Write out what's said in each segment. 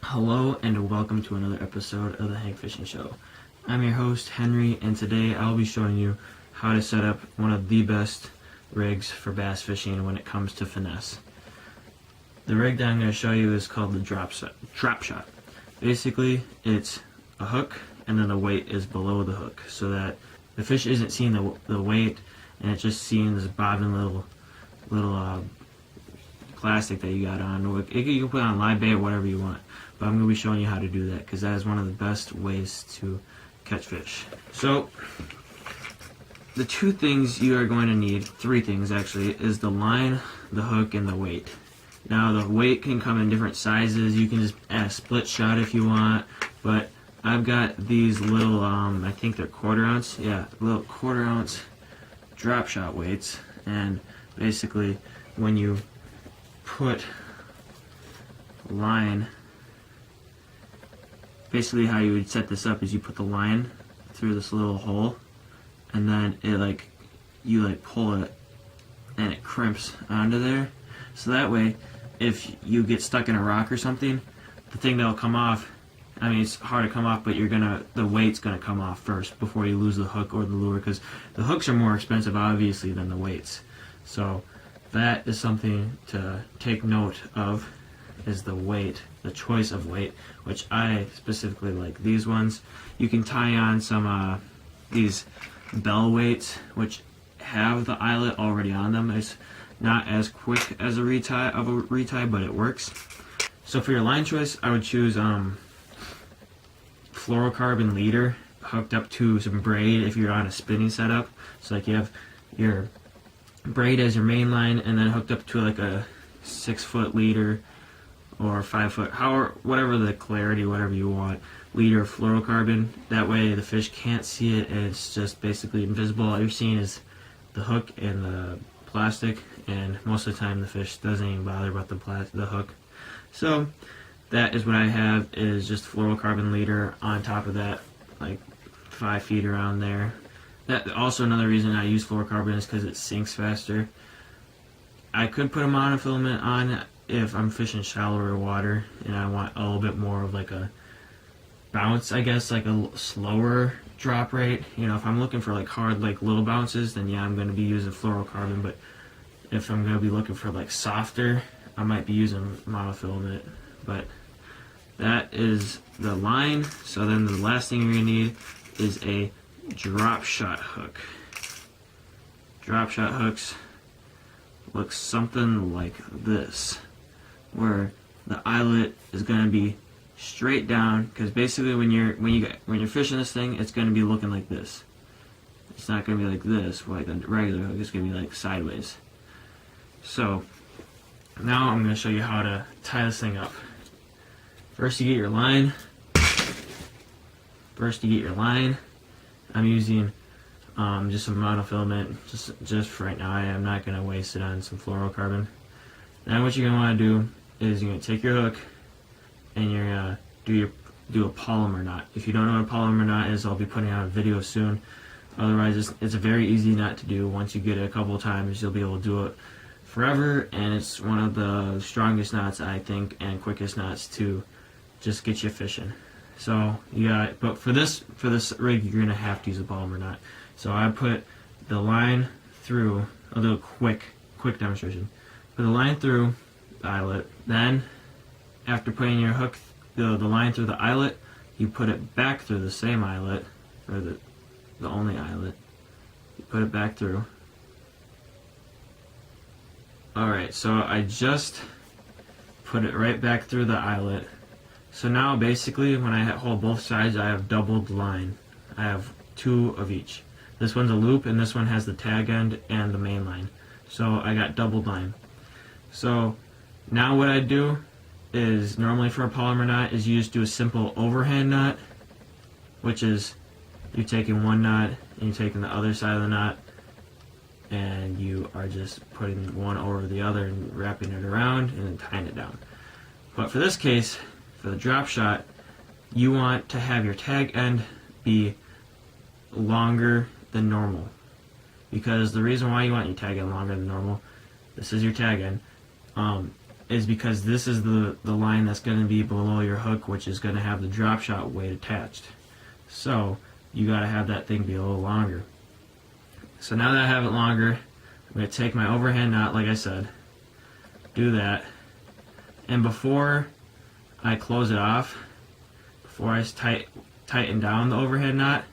Hello and welcome to another episode of the Hank Fishing Show. I'm your host Henry, and today I'll be showing you how to set up one of the best rigs for bass fishing when it comes to finesse. The rig that I'm going to show you is called the drop shot. Basically, it's a hook and then the weight is below the hook so that the fish isn't seeing the weight and it's just seeing this bobbing little plastic that you got on. You can put on live bait or whatever you want, but I'm going to be showing you how to do that because that is one of the best ways to catch fish. So the two things you are going to need, three things actually, is the line, the hook, and the weight. Now the weight can come in different sizes. You can just add a split shot if you want, but I've got these little I think they're quarter ounce, little quarter ounce drop shot weights. And basically when you put line, basically how you would set this up is you put the line through this little hole and then you pull it and it crimps onto there, so that way if you get stuck in a rock or something, the thing that'll come off, I mean it's hard to come off, but the weight's gonna come off first before you lose the hook or the lure, because the hooks are more expensive obviously than the weights. So that is something to take note of, is the weight, the choice of weight, which I specifically like these ones. You can tie on some these bell weights which have the eyelet already on them. It's not as quick as a retie, but it works. So for your line choice, I would choose fluorocarbon leader hooked up to some braid if you're on a spinning setup. So like you have your braid as your main line and then hooked up to like a 6-foot leader or 5-foot, whatever the clarity, whatever you want, leader of fluorocarbon. That way the fish can't see it and it's just basically invisible. All you're seeing is the hook and the plastic, and most of the time the fish doesn't even bother about the hook. So that is what I have, is just fluorocarbon leader on top of that, like 5 feet around there. That also another reason I use fluorocarbon is because it sinks faster. I could put a monofilament on if I'm fishing shallower water and I want a little bit more of like a bounce, I guess, like a slower drop rate. You know, if I'm looking for like hard, like little bounces, then yeah, I'm going to be using fluorocarbon. But if I'm going to be looking for like softer, I might be using monofilament. But that is the line. So then the last thing you're going to need is a drop shot hook. Drop shot hooks look something like this, where the eyelet is going to be straight down, because basically when you're fishing this thing, it's going to be looking like this. It's not going to be like this like a regular hook. It's going to be like sideways. So now I'm going to show you how to tie this thing up. First you get your line. I'm using just some monofilament, just for right now. I am not going to waste it on some fluorocarbon. Now what you're going to want to do is you're going to take your hook and you're going to do a polymer knot. If you don't know what a polymer knot is, I'll be putting out a video soon. Otherwise, it's a very easy knot to do. Once you get it a couple of times, you'll be able to do it forever, and it's one of the strongest knots, I think, and quickest knots to just get you fishing. So but for this rig, you're gonna have to use a polymer knot. So I put the line through, I'll do a quick demonstration. Put the line through the eyelet. Then, after putting your hook, the line through the eyelet, you put it back through the same eyelet, or the only eyelet. You put it back through. Alright, so I just put it right back through the eyelet. So now basically when I hold both sides, I have doubled line. I have 2 of each. This one's a loop and this one has the tag end and the main line. So I got doubled line. So now what I do is, normally for a polymer knot, is you just do a simple overhand knot, which is you're taking one knot and you're taking the other side of the knot and you are just putting one over the other and wrapping it around and then tying it down. But for this case, for the drop shot, you want to have your tag end be longer than normal. Because the reason why you want your tag end longer than normal, this is your tag end, is because this is the line that's going to be below your hook, which is going to have the drop shot weight attached. So you got to have that thing be a little longer. So now that I have it longer, I'm going to take my overhand knot, like I said, do that, and before I close it off, before I tighten down the overhead knot,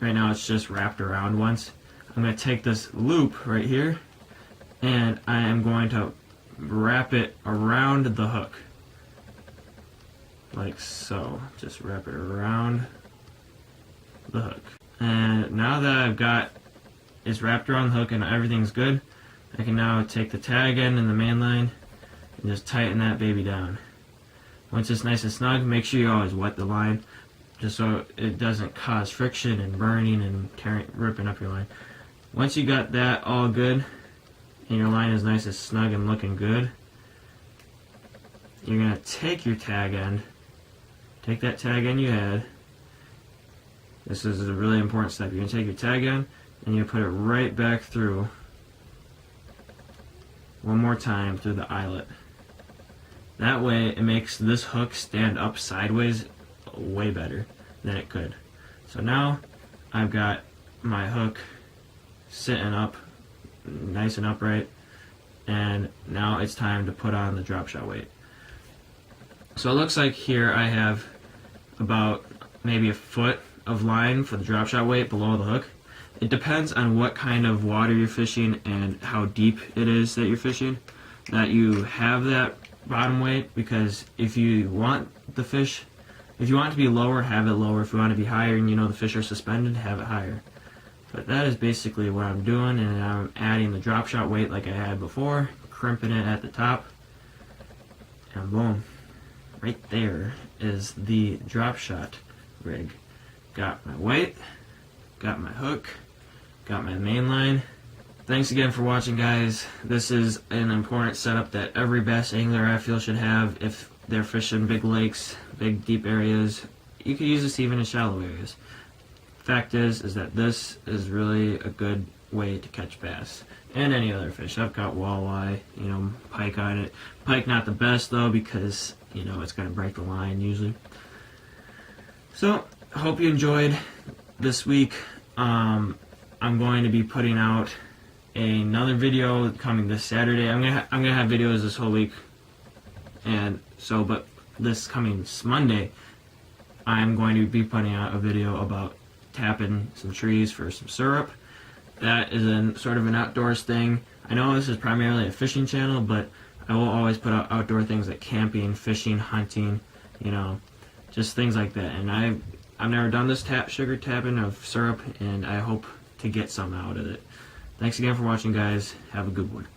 right now it's just wrapped around once, I'm going to take this loop right here and I am going to wrap it around the hook, like so. Just wrap it around the hook. And now that I've got it's wrapped around the hook and everything's good, I can now take the tag end and the main line and just tighten that baby down. Once it's nice and snug, make sure you always wet the line, just so it doesn't cause friction and burning and ripping up your line. Once you got that all good and your line is nice and snug and looking good, you're going to take your tag end, take that tag end you had. This is a really important step. You're going to take your tag end and you put it right back through one more time through the eyelet. That way it makes this hook stand up sideways way better than it could. So now I've got my hook sitting up nice and upright, and now it's time to put on the drop shot weight. So it looks like here I have about maybe a foot of line for the drop shot weight below the hook. It depends on what kind of water you're fishing and how deep it is that you're fishing, that you have that bottom weight, because if you want the fish, if you want it to be lower, have it lower. If you want it to be higher and you know the fish are suspended, have it higher. But that is basically what I'm doing, and I'm adding the drop shot weight like I had before, crimping it at the top, and boom, right there is the drop shot rig. Got my weight, got my hook, got my main line. Thanks again for watching, guys. This is an important setup that every bass angler I feel should have if they're fishing big lakes, big deep areas. You could use this even in shallow areas. Fact is that this is really a good way to catch bass and any other fish. I've got walleye, pike on it. Pike not the best though, because it's going to break the line usually. So I hope you enjoyed this week. I'm going to be putting out another video coming this Saturday. I'm gonna have videos this whole week, and so but this coming Monday, I'm going to be putting out a video about tapping some trees for some syrup. That is sort of an outdoors thing. I know this is primarily a fishing channel, but I will always put out outdoor things like camping, fishing, hunting, just things like that. And I've never done this sugar tapping of syrup, and I hope to get some out of it. Thanks again for watching, guys. Have a good one.